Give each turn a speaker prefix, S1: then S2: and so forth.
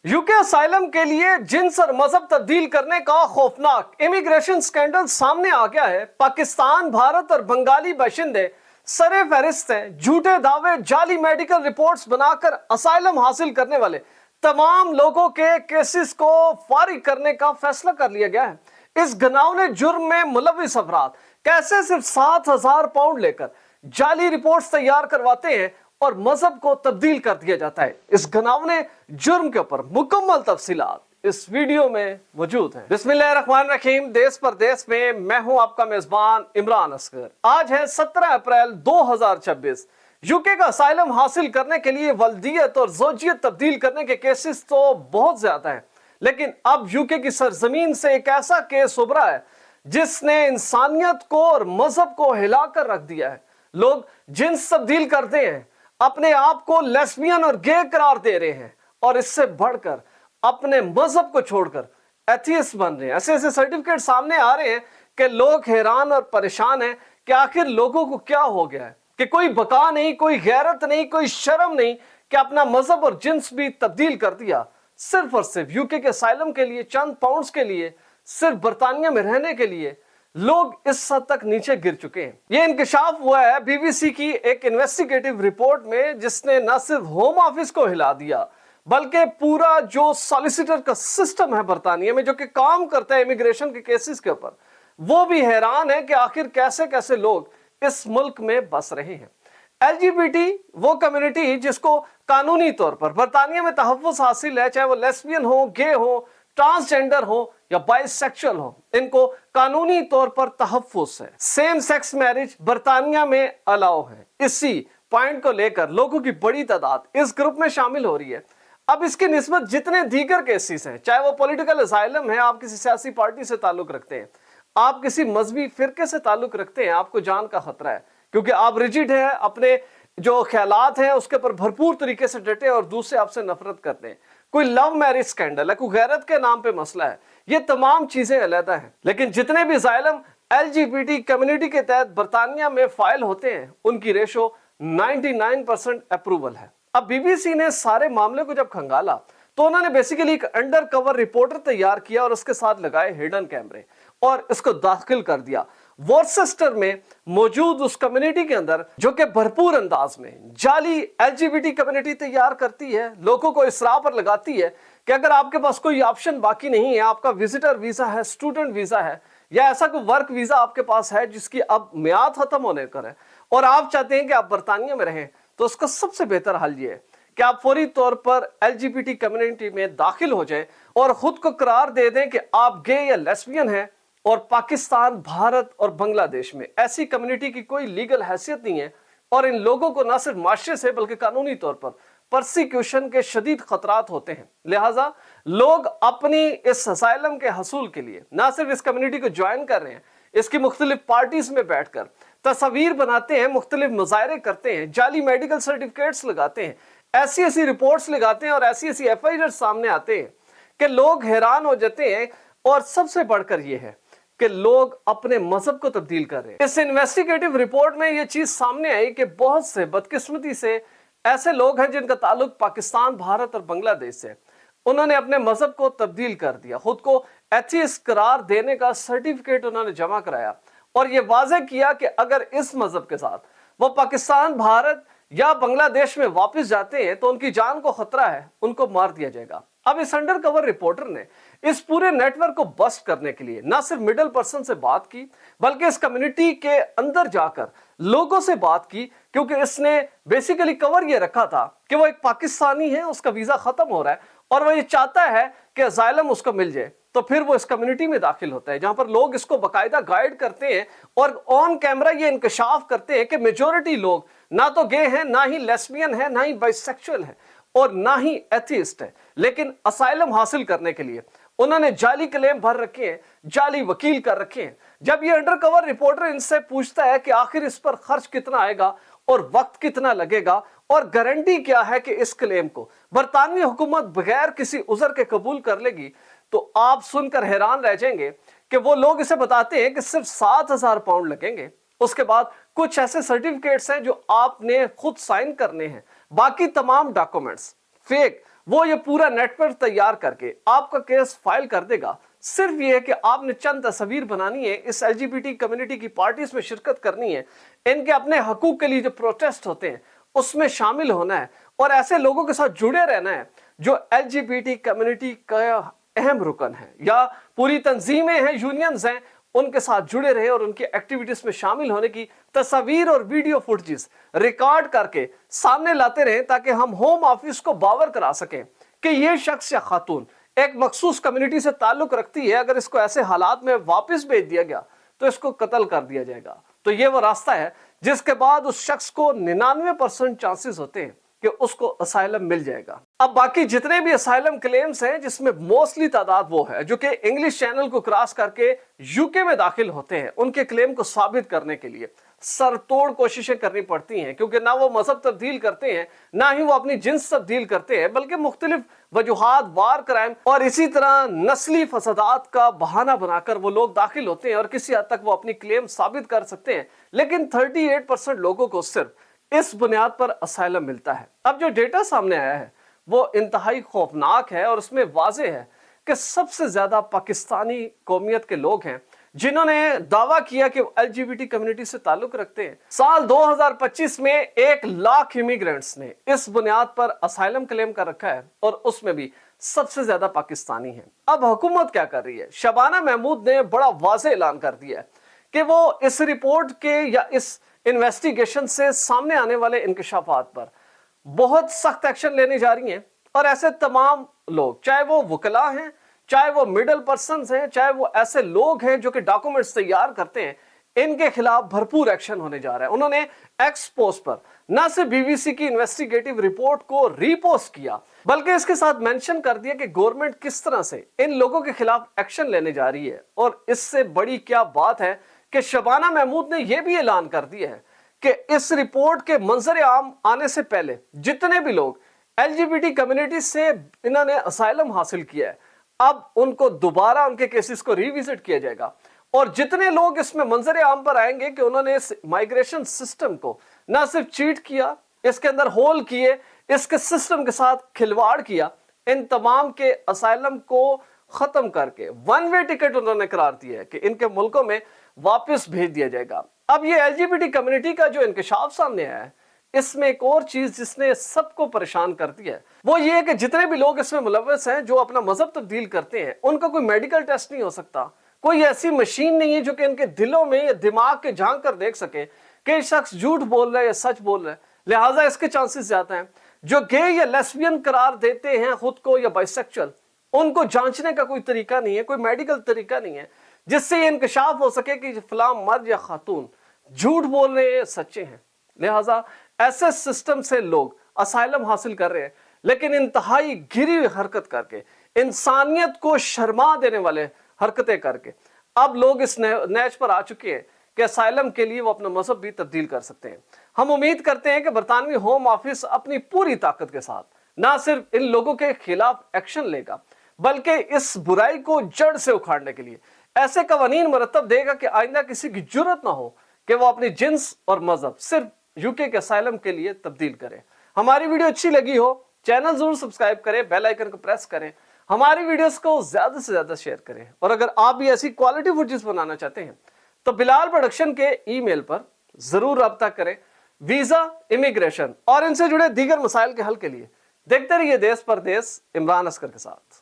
S1: UK asylum के लिए jeans और मजहब तब्दील करने का खौफनाक इमिग्रेशन स्कैंडल सामने आ गया है। पाकिस्तान, भारत और बंगाली बाशिंदे सरे फहरिस्त हैं। झूठे दावे, जाली मेडिकल रिपोर्ट्स बनाकर असाइलम हासिल करने वाले तमाम लोगों के केसेस को फारिग करने का फैसला कर लिया गया है। इस घिनौने जुर्म में मुलविस अफराद कैसे सिर्फ 7,000 पाउंड लेकर जाली रिपोर्ट्स तैयार करवाते हैं और मजहब को तब्दील कर दिया जाता है। इस घिनौने जुर्म के ऊपर मुकम्मल तफसीलात इस वीडियो में मौजूद है। बिस्मिल्लाहिर्रहमानिर्रहीम। देश परदेश में मैं हूं आपका मेजबान इमरान असगर। आज है 17 अप्रैल 2026। यूके का असाइलम हासिल करने के लिए वल्दियत और ज़ौजियत तब्दील करने के केसेस तो बहुत ज्यादा हैं, लेकिन अब यूके की सरजमीन से एक ऐसा केस उभरा है जिसने इंसानियत को और मजहब को हिलाकर रख दिया है। लोग जिन्स तब्दील करते हैं, अपने आप को लेस्बियन और गे करार दे रहे हैं और इससे बढ़कर अपने मजहब को छोड़कर एथियस्ट बन रहे हैं। ऐसे ऐसे सर्टिफिकेट सामने आ रहे हैं कि लोग हैरान और परेशान हैं कि आखिर लोगों को क्या हो गया है कि कोई बका नहीं, कोई गैरत नहीं, कोई शर्म नहीं कि अपना मजहब और जिन्स भी तब्दील कर दिया सिर्फ और सिर्फ यूके के असाइलम के लिए, चंद पाउंड्स के लिए, सिर्फ बरतानिया में रहने के लिए। लोग इस हद तक नीचे गिर चुके हैं। यह इंकशाफ हुआ है बीबीसी की एक इन्वेस्टिगेटिव रिपोर्ट में, जिसने न सिर्फ होम ऑफिस को हिला दिया बल्कि पूरा जो सॉलिसिटर का सिस्टम है बरतानिया में, जो कि काम करता है इमिग्रेशन के केसेस के ऊपर, वो भी हैरान है कि आखिर कैसे कैसे लोग इस मुल्क में बस रहे हैं। LGBT वो कम्युनिटी जिसको कानूनी तौर पर बरतानिया में तहफ़्फ़ुज़ हासिल है, चाहे वो लेस्बियन हो, गे हो, ट्रांसजेंडर हो या बाइसेक्सुअल हो, इनको कानूनी तौर पर तहफ़्फ़ुज़ है। सेम सेक्स मैरिज बरतानिया में अलाउ है। इसी पॉइंट को लेकर लोगों की बड़ी तादाद इस ग्रुप में शामिल हो रही है। अब इसकी निस्बत जितने दीगर केसेस हैं, चाहे वो पॉलिटिकल असाइलम है, आप किसी सियासी पार्टी से ताल्लुक रखते हैं, आप किसी मजहबी फिरके से ताल्लुक रखते हैं, आपको जान का खतरा है क्योंकि आप रिजिड है, अपने जो ख्यालात हैं उसके ऊपर भरपूर तरीके से डटे और दूसरे आपसे नफरत करते हैं। कोई लव मैरिज स्कैंडल है, कोई गैरत के नाम पे मसला है, ये तमाम चीजें अलहदा हैं। लेकिन जितने भी असाइलम LGBT कम्युनिटी के तहत बरतानिया में फाइल होते हैं, उनकी रेशो 99% अप्रूवल है। अब बीबीसी ने सारे मामले को जब खंगाला तो उन्होंने बेसिकली एक अंडर कवर रिपोर्टर तैयार किया और उसके साथ लगाए हिडन कैमरे और इसको दाखिल कर दिया वॉर्सेस्टर में मौजूद उस कम्युनिटी के अंदर, जो कि भरपूर अंदाज में जाली LGBT कम्युनिटी तैयार करती है, लोगों को इस राह पर लगाती है कि अगर आपके पास कोई ऑप्शन बाकी नहीं है, आपका विजिटर वीजा है, स्टूडेंट वीजा है या ऐसा कोई वर्क वीजा आपके पास है जिसकी अब मियाद खत्म होने पर है और आप चाहते हैं कि आप बरतानिया में रहें, तो उसका सबसे बेहतर हल ये है कि आप फौरी तौर पर LGBT कम्युनिटी में दाखिल हो जाए और खुद को करार दे दें कि आप गे या लेस्बियन हैं और पाकिस्तान, भारत और बांग्लादेश में ऐसी कम्युनिटी की कोई लीगल हैसियत नहीं है और इन लोगों को न सिर्फ माशरे से बल्कि कानूनी तौर पर परसिक्यूशन के शदीद खतरात होते हैं। लिहाजा लोग अपनी इस असाइलम के हसूल के लिए न सिर्फ इस कम्युनिटी को ज्वाइन कर रहे हैं, इसकी मुख्तलिफ पार्टीज में बैठकर तस्वीर बनाते हैं, मुख्तलिफ मुजाहरे करते हैं, जाली मेडिकल सर्टिफिकेट्स लगाते हैं, ऐसी ऐसी रिपोर्ट्स लगाते हैं और ऐसी ऐसी FIR सामने आते हैं कि लोग हैरान हो जाते हैं। और सबसे बढ़कर यह है कि लोग अपने मजहब को तब्दील कर रहे हैं। इस इन्वेस्टिगेटिव रिपोर्ट में यह चीज सामने आई कि बहुत से बदकिस्मती से ऐसे लोग हैं जिनका ताल्लुक पाकिस्तान, भारत और बांग्लादेश से, उन्होंने अपने मजहब को तब्दील कर दिया, खुद को एथियस्ट करार देने का सर्टिफिकेट उन्होंने जमा कराया और यह वाज़ेह किया कि अगर इस मजहब के साथ वो पाकिस्तान, भारत या बांग्लादेश में वापस जाते हैं तो उनकी जान को खतरा है, उनको मार दिया जाएगा। अब इस अंडर कवर रिपोर्टर ने इस पूरे नेटवर्क को बस्ट करने के लिए ना सिर्फ मिडिल पर्सन से बात की बल्कि इस कम्युनिटी के अंदर जाकर लोगों से बात की, क्योंकि इसने बेसिकली कवर ये रखा था कि वो एक पाकिस्तानी है, उसका वीजा खत्म हो रहा है और वो ये चाहता है कि असाइलम उसको मिल जाए, तो फिर वो इस कम्युनिटी में दाखिल होता है जहां पर लोग इसको बाकायदा गाइड करते हैं और ऑन कैमरा ये इंकशाफ करते हैं कि मेजोरिटी लोग ना तो गे हैं, ना ही लेस्बियन है, ना ही बाइसेक्सुअल है और ना ही एथियस्ट है, लेकिन असाइलम हासिल करने के लिए उन्होंने जाली क्लेम भर रखे हैं, जाली वकील कर रखे हैं। जब ये अंडरकवर रिपोर्टर इनसे पूछता है कि आखिर इस पर खर्च कितना आएगा और वक्त कितना लगेगा और गारंटी क्या है कि इस क्लेम को बरतानवी हुकूमत बगैर उज़र उजर के कबूल कर लेगी, तो आप सुनकर हैरान रह जाएंगे कि वो लोग इसे बताते हैं कि सिर्फ 7,000 पाउंड लगेंगे। उसके बाद कुछ ऐसे सर्टिफिकेट्स हैं जो आपने खुद साइन करने हैं, बाकी तमाम डॉक्यूमेंट्स फेक वो ये पूरा नेटवर्क तैयार करके आपका केस फाइल कर देगा। सिर्फ ये है कि आपने चंद तस्वीर बनानी है, इस एलजीबीटी कम्युनिटी की पार्टीज में शिरकत करनी है, इनके अपने हकूक के लिए जो प्रोटेस्ट होते हैं उसमें शामिल होना है और ऐसे लोगों के साथ जुड़े रहना है जो एलजीबीटी कम्युनिटी का अहम रुकन है या पूरी तंजीमें हैं, यूनियंस हैं, उनके साथ जुड़े रहे और उनकी एक्टिविटीज में शामिल होने की तस्वीर और वीडियो फुटेज रिकॉर्ड करके सामने लाते रहे ताकि हम होम ऑफिस को बावर करा सकें कि ये शख्स या खातून एक मखसूस कम्युनिटी से ताल्लुक रखती है, अगर इसको ऐसे हालात में वापस भेज दिया गया तो इसको कत्ल कर दिया जाएगा। तो ये वो रास्ता है जिसके बाद उस शख्स को 99% चांसेस होते हैं कि उसको असाइलम मिल जाएगा। अब बाकी जितने भी असाइलम क्लेम्स हैं, जिसमें मोस्टली तादाद वो है जो कि इंग्लिश चैनल को क्रॉस करके यूके में दाखिल होते हैं, उनके क्लेम को साबित करने के लिए सरतोड़ कोशिशें करनी पड़ती हैं, क्योंकि ना वो मजहब तब्दील करते हैं, ना ही वो अपनी जिन्स तब्दील करते हैं, बल्कि मुख्तलिफ वजूहात, वार क्राइम और इसी तरह नस्ली फसादात का बहाना बनाकर वो लोग दाखिल होते हैं और किसी हद तक वो अपनी क्लेम साबित कर सकते हैं। लेकिन 38% लोगों को सिर्फ इस बुनियाद पर असाइलम मिलता है। अब जो डेटा सामने आया है वो इंतहाई खौफनाक है और उसमें वाज़े है कि सबसे ज्यादा पाकिस्तानी कौमियत के लोग हैं जिन्होंने दावा किया कि एलजीबीटी कम्युनिटी से ताल्लुक रखते हैं। साल 2025 में 1 लाख इमिग्रेंट्स ने इस बुनियाद पर असाइलम क्लेम कर रखा है और उसमें भी सबसे ज्यादा पाकिस्तानी हैं। अब हुकूमत क्या कर रही है? शबाना महमूद ने बड़ा वाज़े ऐलान कर दिया है कि वो इस रिपोर्ट के या इस इन्वेस्टिगेशन से सामने आने वाले इंकशाफात पर बहुत सख्त एक्शन लेने जा रही हैं और ऐसे तमाम लोग, चाहे वो वकला हैं, चाहे वो मिडिल पर्सन्स हैं, चाहे वो ऐसे लोग हैं जो कि डॉक्यूमेंट्स तैयार करते हैं, इनके खिलाफ भरपूर एक्शन होने जा रहा है। उन्होंने एक्स पोस्ट पर न सिर्फ बीबीसी की इन्वेस्टिगेटिव रिपोर्ट को रीपोस्ट किया, बल्कि इसके साथ मेंशन कर दिया कि गवर्नमेंट किस तरह से इन लोगों के खिलाफ एक्शन लेने जा रही है। और इससे बड़ी क्या बात है कि शबाना महमूद ने यह भी ऐलान कर दिया है कि इस रिपोर्ट के मंजर आम आने से पहले जितने भी लोग एलजीबीटी कम्युनिटी से इन्होंने असाइलम हासिल किया है, अब उनको दोबारा उनके केसेस को रिविजिट किया जाएगा और जितने लोग इसमें मंजर आम पर आएंगे कि उन्होंने इस माइग्रेशन सिस्टम को ना सिर्फ चीट किया, इसके अंदर होल किए, इसके सिस्टम के साथ खिलवाड़ किया, इन तमाम के असाइलम को खत्म करके वन वे टिकट उन्होंने करार दिया है कि इनके मुल्कों में वापस भेज दिया जाएगा। अब ये एलजीबीटी कम्युनिटी का जो इंकशाफ सामने आया है, इसमें एक और चीज जिसने सबको परेशान कर दिया है वो ये है कि जितने भी लोग इसमें मुलव्वस हैं जो अपना मजहब तब्दील करते हैं, उनका कोई मेडिकल टेस्ट नहीं हो सकता, कोई ऐसी मशीन नहीं है जो कि इनके दिलों में या दिमाग के झांक कर देख सके कि शख्स झूठ बोल रहा है या सच बोल रहा है। लिहाजा इसके चांसेस ज्यादा हैं। जो गे या लेस्बियन करार देते हैं खुद को या बाइसेक्सुअल, उनको जांचने का कोई तरीका नहीं है, कोई मेडिकल तरीका नहीं है जिससे ये इंकशाफ हो सके कि फलां मर्द या खातून झूठ बोल रहे हैं, सच्चे हैं। लिहाजा ऐसे सिस्टम से लोग असाइलम हासिल कर रहे हैं, लेकिन इंतहाई गिरी हुई हरकत करके, इंसानियत को शर्मा देने वाले हरकतें करके अब लोग इस नैच पर आ चुके हैं कि असाइलम के लिए वो अपना मजहब भी तब्दील कर सकते हैं। हम उम्मीद करते हैं कि बरतानवी होम ऑफिस अपनी पूरी ताकत के साथ ना सिर्फ इन लोगों के खिलाफ एक्शन लेगा, बल्कि इस बुराई को जड़ से उखाड़ने के लिए ऐसे कवानीन मरतब देगा कि आइंदा किसी की जुर्रत ना हो कि वो अपनी जिन्स और मजहब सिर्फ यूके के असाइलम के लिए तब्दील करें। हमारी वीडियो अच्छी लगी हो, चैनल जरूर सब्सक्राइब करें, बेल आइकन को प्रेस करें, हमारी वीडियोस को ज्यादा से ज्यादा शेयर करें। और अगर आप भी ऐसी क्वालिटी फुटेज बनाना चाहते हैं तो बिलाल प्रोडक्शन के ईमेल पर जरूर रब्ता करें। वीजा, इमिग्रेशन और इनसे जुड़े दीगर मसाइल के हल के लिए देखते रहिए देश परदेश इमरान असगर के साथ।